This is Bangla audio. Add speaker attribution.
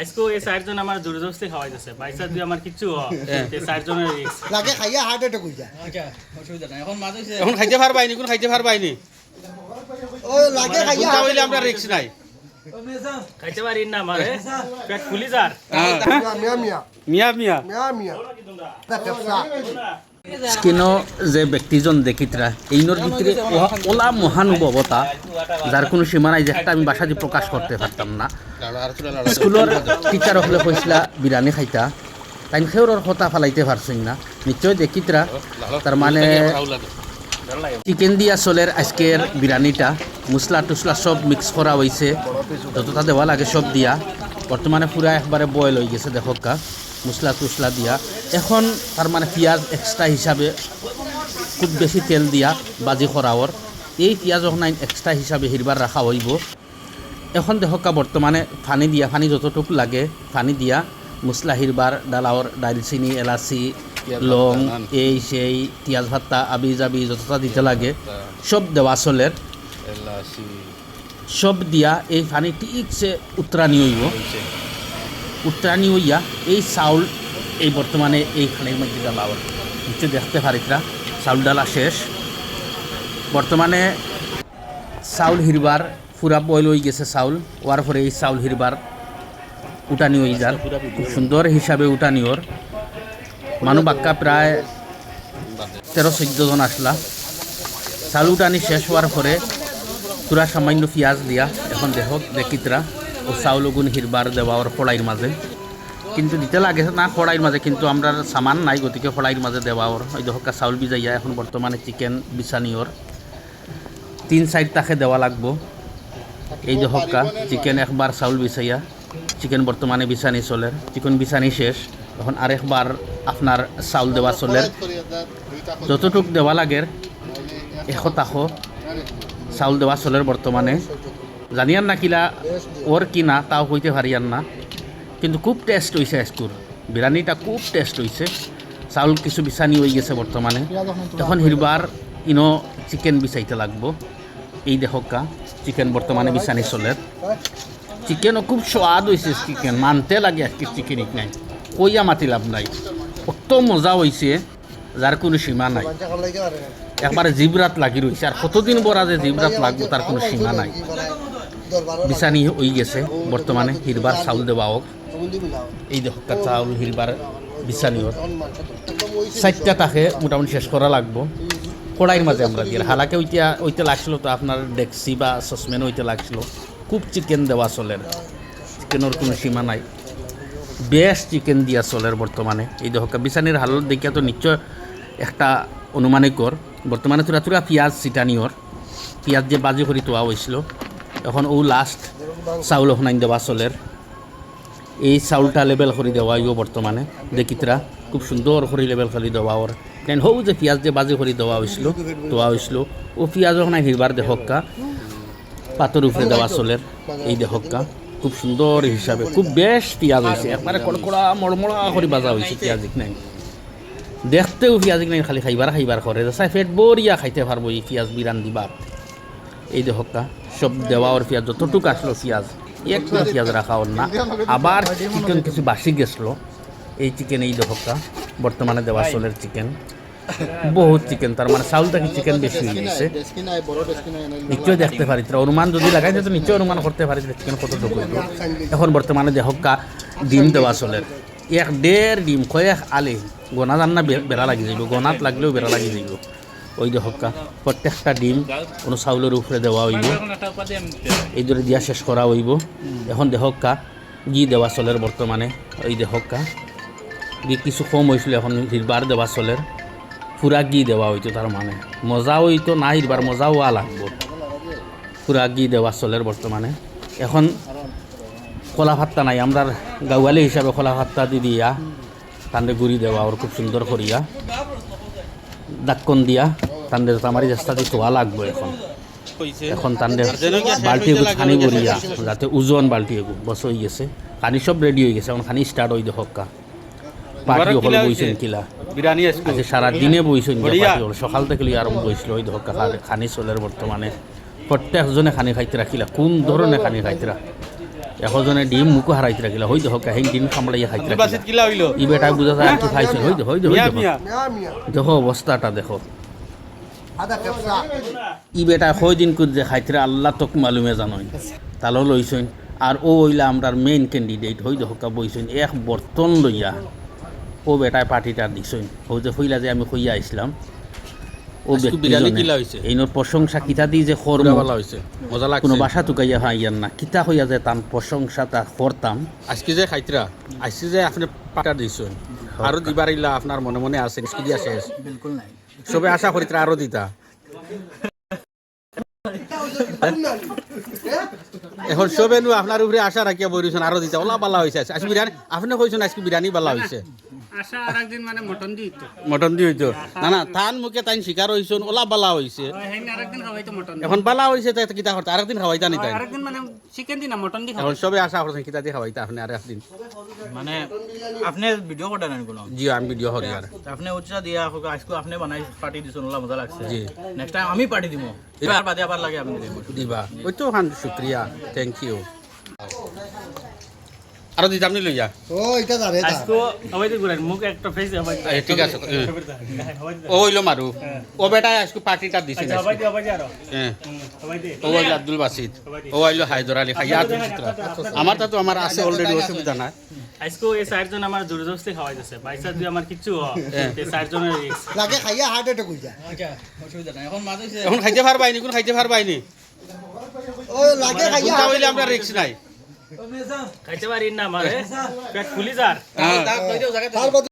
Speaker 1: আজকে এই চারজন আমার জোরজবস্তি খাওয়াইতেছে পয়সা দিয়ে আমার কিচ্ছু এই চারজনের রিস্ক
Speaker 2: লাগে খাইয়া হার্ট অ্যাটাক হই যায়।
Speaker 1: আচ্ছা অসুবিধা নাই এখন মাঝে
Speaker 3: এখন খাইতে পারবাইনি কোন খাইতে পারবাইনি
Speaker 2: ও লাগে খাইয়া
Speaker 3: কোনটা হইলে আমরা রিস্ক নাই
Speaker 1: খাইতে পারি না আমারে পেট ফুলি যার
Speaker 2: মিয়া মিয়া
Speaker 3: মিয়া মিয়া
Speaker 2: মিয়া মিয়া তা কেপসা
Speaker 4: স্কিনো যে ব্যক্তিজন দেখিতরা এইনোর ভিতরে ওলা মহানুভবতা যার কোনো সীমা নাই, যেটা আমি বাসা দিয়ে প্রকাশ করতে পারতাম না। স্কুলের টিচার হলে কইসলা বিরিয়ানি খাইতা, তাই সেওর কথা ফালাইতে পারছেন না। নিশ্চয় দেখিতরা তার মানে চিকেন দিয়া চলের আজকের বিরিয়ানিটা মশলা টুসলা সব মিক্স করা হয়েছে, যতটা দেওয়া লাগে সব দিয়া। বর্তমানে পুরা একবারে বয়েল হয়ে গেছে দেখকা মশলা টুসলা দিয়া। এখন তার মানে পেঁয়াজ এক্সট্রা হিসাবে খুব বেশি তেল দিয়া বাজি করাওর, এই পেঁয়াজ ওখানে এক্সট্রা হিসাবে হিরবার রাখা হইব। এখন দেখকা বর্তমানে পানি দিয়া, পানি যতটুকু লাগে পানি দিয়া মশলা হিরবার ডালাওর, দারচিনি এলাচি লং এই সেই পেঁয়াজ ভাত্তা আবি জাবি যতটা দিতে লাগে সব দেওয়া চলের, সব দিয়া এই পানি ঠিকছে উত্তরানি হইব। উত্তরানি হইয়া এই চাউল এই বর্তমানে এই খানির মধ্যে ডালাওয়ার নিশ্চয় দেখতে পারিতরা চাউল ডালা শেষ। বর্তমানে চাউল হিরবার পুরা বয়েল হয়ে গেছে চাউল, ওয়ার পরে এই চাউল হিরবার উঠানি হয়ে যার খুব সুন্দর হিসাবে উঠানি ওর। মানুষ বাক্কা প্রায় 13-14 জন আসলা। চাউল উঠানি শেষ হওয়ার পরে পুরা সামান্য পেঁয়াজ দিয়া এখন দেখিতরা ও চাউল গুণ হিরবার দেওয়া ওর কড়াইয়ের মাঝে, কিন্তু দিতে লাগে না কড়াইয়ের মাঝে, কিন্তু আমরা সামান নাই গতিকে কড়াইয়ের মাঝে দেওয়া ওর। ওই দহকা চাউল বিজাইয়া এখন বর্তমানে চিকেন বিছানি ওর 3-4 তাকে দেওয়া লাগবো। এই দহকা চিকেন একবার চাউল বিছাইয়া চিকেন বর্তমানে বিছানি চলের, চিকেন বিছানি শেষ। এখন আরেকবার আপনার চাউল দেওয়া চলের, যতটুক দেওয়া লাগের 100 টাকা চাউল দেওয়া চলের। বর্তমানে জানিয়ান না কিলা ওর কিনা তাও হইতে পারিয়ান না, কিন্তু খুব টেস্ট হয়েছে আজকুর বিরিয়ানিটা, খুব টেস্ট হয়েছে। চাউল কিছু বিছানি হয়ে গেছে বর্তমানে, এখন হিরবার ইনো চিকেন বিছাইতে লাগবো। এই দেখকা চিকেন বর্তমানে বিছানি চলের, চিকেনও খুব স্বাদ হয়েছে। চিকেন মানতে লাগে আজকে চিকেন নাই, কইয়া মাতি লাভ নাই, কত মজা হয়েছে যার কোনো সীমা নাই। একবারে জিবরাত লাগি রয়েছে, আর কতদিন বরা যে জিবরাত লাগবো তার কোনো সীমা নাই। বিছানি হয়ে গেছে বর্তমানে হিরবার চাউল দেওয়া হোক। এই দেখকা চাউল হিরবার বিছানি হোক 4টা তাকে মোটামুটি শেষ করা লাগবো। কড়াইয়ের মাঝে আমরা দিয়ে হালাকে ওইতে লাগছিল তো আপনার ডেক্সি বা সসম্যান ওইতে লাগছিল। খুব চিকেন দেওয়া চলের, চিকেনের কোনো সীমা নাই, বেশ চিকেন দিয়া চলের বর্তমানে। এই দেখকা বিছানির হালত দেখিয়া তো নিশ্চয় একটা অনুমানিক কর। বর্তমানে তুরা তুরা পেঁয়াজ চিটানিওর, পেঁয়াজ যে বাজি করে তোয়া হয়েছিল, এখন ও লাস্ট চাউল ওখানে দেওয়া চলের। এই চাউলটা লেবেল করে দেওয়া হইব বর্তমানে দেখিতরা, খুব সুন্দর করে লেবেল করে দেওয়া ওর। কেন হৌ যে পেঁয়াজ যে বাজি করে দেওয়া হয়েছিল ও পেঁয়াজ ওখানে হিরবার দেখকা পাতর উপরে দেওয়া চলের। এই দেখকা খুব সুন্দর হিসাবে খুব বেশ পেঁয়াজ হয়েছে, একবারে কড়কড়া মড়মড়া করে বাজা হয়েছে পেঁয়াজিক নাই। দেখতেও পেঁয়াজিক নাই খালি খাইবার করে চাই পেট বরিয়া খাইতে পারবো এই পেঁয়াজ বিরান দিবার। এই দেখকা সব দেওয়া ওর পেঁয়াজ যতটুকু আসলো পেঁয়াজ একটু পেঁয়াজ রাখা ওর না। আবার চিকেন কিছু বাসি গেছিলো, এই চিকেন এই দেখকা বর্তমানে দেওয়া চলের চিকেন বহুত চিকেন, তার মানে চাউল থেকে চিকেন বেশি হয়ে গেছে। নিশ্চয় দেখতে পারি অনুমান যদি লাগাই তো নিশ্চয় অনুমান করতে পারি চিকেন কতটুকু। এখন বর্তমানে দেখকা ডিম দেওয়া চলের, 1.5 ডিম কয়েক আলে গোনা জান্না বেড়া লাগি যাইব, গোনাত লাগলেও বেড়া লাগি যাইব। ওই দেখকা প্রত্যেকটা ডিম কোনো চাউলের উপরে দেওয়া হইব, এই দরে দিয়া শেষ করা হইব। এখন দেখকা ঘি দেওয়া চলের বর্তমানে, ওই দেখকা ঘি কিছু কম হয়েছিল, এখন হিরবার দেওয়া চলের, পুরা ঘি দেওয়া হইতো। তার মানে মজা হইতো না হিরবার, মজা হওয়া লাগবো। পুরা ঘি দেওয়া চলের বর্তমানে। এখন কলা ভাত্তা নাই, আমরা গাওয়ালি হিসাবে কলা ভাত্তা দিয়া তান্ডে গুড়ি দেওয়া ওর খুব সুন্দর করিয়া দাক্কন দিয়া তান্ডে তামারি চেষ্টা দিয়ে তোয়া লাগবো। এখন তান্ডে বাল্টি এগু খানি বরিয়া যাতে ওজন বাল্টি এগু বস হয়ে গেছে, খানি সব রেডি হয়ে গেছে। এখন খানি স্টার্ট হয়ে দেখকা পার্টি হল বইছেন কিলা বিরিয়ানি আজকে সারা দিনে বইছেন পার্টি হল, সকাল থেকে আরম্ভ হয়েছিল। ওই দেখকা খানি চলের বর্তমানে প্রত্যেকজনে খানি খাইতে রাখিলা, কোন ধরনের খানি খাইতে এশজনে ডিম মুখো হারাইতে রাখিলা হই দেখো কাহিন ডিম কামড়াইয়া খাইতে
Speaker 3: আব্দুল বাসিত
Speaker 4: রাখিলা
Speaker 3: কিলা হইলো
Speaker 4: ই বেটা বুঝা যায় আর কি খাইছে হই দেখো
Speaker 3: মিয়া মিয়া
Speaker 2: মিয়া মিয়া
Speaker 4: দেখো অবস্থাটা দেখো
Speaker 2: আদা কেপসা
Speaker 4: ই বেটা কয় দিন করে যে খাইতে আল্লাহ তোক মালুমে জানোই তালো লইছইন আর ও হইলা আমরার মেইন ক্যান্ডিডেট হই দেখো কা বইছইন এক বর্তন লইয়া ও বেটায় পার্টিটা দিছইন ও যে হইলা যে আমি কইয়া আইছিলাম ও
Speaker 3: আজকে বিরিয়ানি কিলা হইছে?
Speaker 4: এইনোর প্রশংসা কিতা দি যে খর
Speaker 3: পুরা ভালো হইছে মজা লাগছে
Speaker 4: কোনো বাসা তুকাইয়া হাইয়ার না কিতা হইয়া যে তান প্রশংসা তা করতাম
Speaker 3: আজকে যে খাইতরা আজকে যে আপনি পাটা দিছেন আরো দিবার ইলা আপনার মনে মনে আছে আজকে দিয়া শেষ
Speaker 4: বিলকুল নাই
Speaker 3: সবে আশা করিতরা আরো দিতা এখন সবে নু আপনার উপরে আশা রাখিয়া বইছেন আরো দিতা ওলা বালা হইছে আজকে বিরিয়ানি আপনি কইছেন আজকে বিরিয়ানি বালা হইছে
Speaker 1: আশা আরেকদিন মানে মটন দিই তো
Speaker 3: মটন দি হইতো না না তান মুখে তাইন শিকার হইছেন ওলা বালা হইছে
Speaker 1: হেন আরেকদিন খাওয়াইতো মটন
Speaker 3: এখন বালা হইছে তাই কিতা করতে আরেকদিন খাওয়াইতা নি তাই
Speaker 1: আরেকদিন মানে চিকেন দি না মটন দি
Speaker 3: এখন সবে আশা করছেন কিতা দিয়ে খাওয়াইতা আপনি আর একদিন
Speaker 5: মানে আপনি ভিডিও করেন না কোনো
Speaker 3: জি আমি ভিডিও হরি আর
Speaker 5: আপনি উৎসাহ দিয়া হোক আজকে আপনি বানাই পার্টি দিছেন ওলা মজা লাগছে
Speaker 3: জি।
Speaker 5: নেক্সট টাইম আমি পার্টি দিমু এবার বাদে আবার লাগে আপনি দিব
Speaker 3: দিবা ওই তো খান শুক্রিয়া থ্যাংক ইউ আরো দিতাম নি লইয়া
Speaker 2: ও এটা জানে তা
Speaker 1: আজকে হওয়াইতে ঘুরেন মুখ একটা ফেস হওয়াইতে
Speaker 3: ঠিক আছে ও হইলো মারু ও বেটা আজকে পার্টিটা দিছে
Speaker 1: আচ্ছা হওয়াইতে আর
Speaker 3: হ্যাঁ
Speaker 1: হওয়াইতে
Speaker 3: ও হইলো আব্দুল বাসিত ও হইলো হায়দর আলী খাইয়া আমার তা তো আমার আছে অলরেডি অসুবিধা নাই
Speaker 1: আজকে এই চারজন আমার জোরজবস্তি খাওয়াইতেছে বাইসা দিয়ে আমার কিচ্ছু এই চারজনের রিস্ক
Speaker 2: লাগে খাইয়া হার্ট অ্যাটাক হই যায়
Speaker 5: আচ্ছা অসুবিধা নাই এখন মাছ হইছে
Speaker 3: এখন খাইতে পারবাইনি কোন খাইতে পারবাইনি
Speaker 2: ও লাগে খাইয়া
Speaker 3: কোনটা হইলে আমরা রিস্ক নাই
Speaker 1: খাইতে পারি না আমার পেট ফুলি যার
Speaker 3: হ্যাঁ
Speaker 5: কই দিও জায়গা
Speaker 2: তার